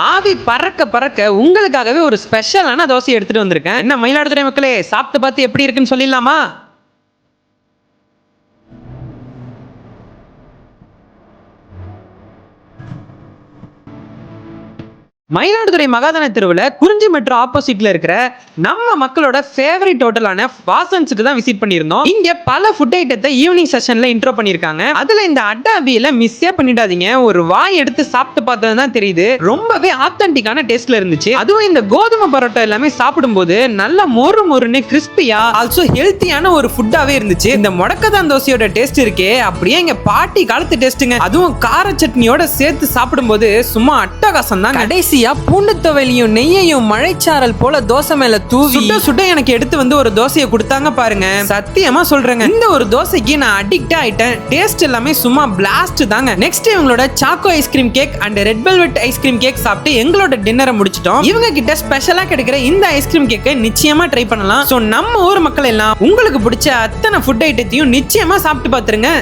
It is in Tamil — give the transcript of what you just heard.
ஆவி பறக்க பறக்க உங்களுக்காகவே ஒரு ஸ்பெஷலான தோசை எடுத்துட்டு வந்திருக்கேன். என்ன மயிலாடுதுறை மக்களே, சாப்பிட்டு பார்த்து எப்படி இருக்குன்னு சொல்லிடலாமா? மயிலாடுதுறை மகாதான தெருவில் குறிஞ்சி மெட்ரோ ஆப்போசிட்ல இருக்கிற நம்ம மக்களோட ஃபேவரட் ஹோட்டலான வாசன்ஸுக்கு தான் விசிட் பண்ணியிருந்தோம். இங்க பல ஃபுட் ஐட்டத்தை ஈவினிங் செஷன்ல இன்ட்ரோ பண்ணியிருக்காங்க. அதுல இந்த அட்டாபியில மிஸ்ஸே பண்ணிடாதீங்க. ஒரு வாய் எடுத்து சாப்பிட்டு பார்த்தது தான் தெரியுது, ரொம்பவே ஆத்தென்டிக்கான டேஸ்ட்ல இருந்துச்சு. அதுவும் இந்த கோதுமை பரோட்டா எல்லாமே சாப்பிடும்போது நல்ல மொறு மொறுன்னு கிறிஸ்பியா, ஆல்சோ ஹெல்த்தியான ஒரு ஃபுட்டாவே இருந்துச்சு. இந்த முடக்கத்தான் தோசையோட டேஸ்ட் இருக்கே, அப்படியே எங்க பாட்டி காலத்து டேஸ்ட்டுங்க. அதுவும் கார சட்னியோட சேர்த்து சாப்பிடும்போது சும்மா அட்டகாசம் தான். கடைசி பூண்டு துவையலையும் நெய்யையும் மழைச்சாரல் போல தோசை மேல தூவி சுட சுட எனக்கு எடுத்து வந்து ஒரு தோசையை கொடுத்தாங்க பாருங்க. சத்தியமா சொல்றேங்க, இந்த ஒரு தோசைக்கு நான் அடிக்ட் ஆயிட்டேன். டேஸ்ட் எல்லாமே சும்மா பிளாஸ்ட் தாங்க. நெக்ஸ்ட் இவங்களோட choco ice cream cake and red velvet ice cream cake சாப்பிட்டு எங்களோட டின்னரை முடிச்சிட்டோம். இவங்க கிட்ட ஸ்பெஷலா கிடைக்கிற இந்த ஐஸ்கிரீம் கேக்கை நிச்சயமா ட்ரை பண்ணலாம். சோ நம்ம ஊர் மக்கள் எல்லாம் உங்களுக்கு பிடிச்ச அத்தனை ஃபுட் ஐட்டத்தையும் நிச்சயமா சாப்பிட்டு பாத்துருங்க.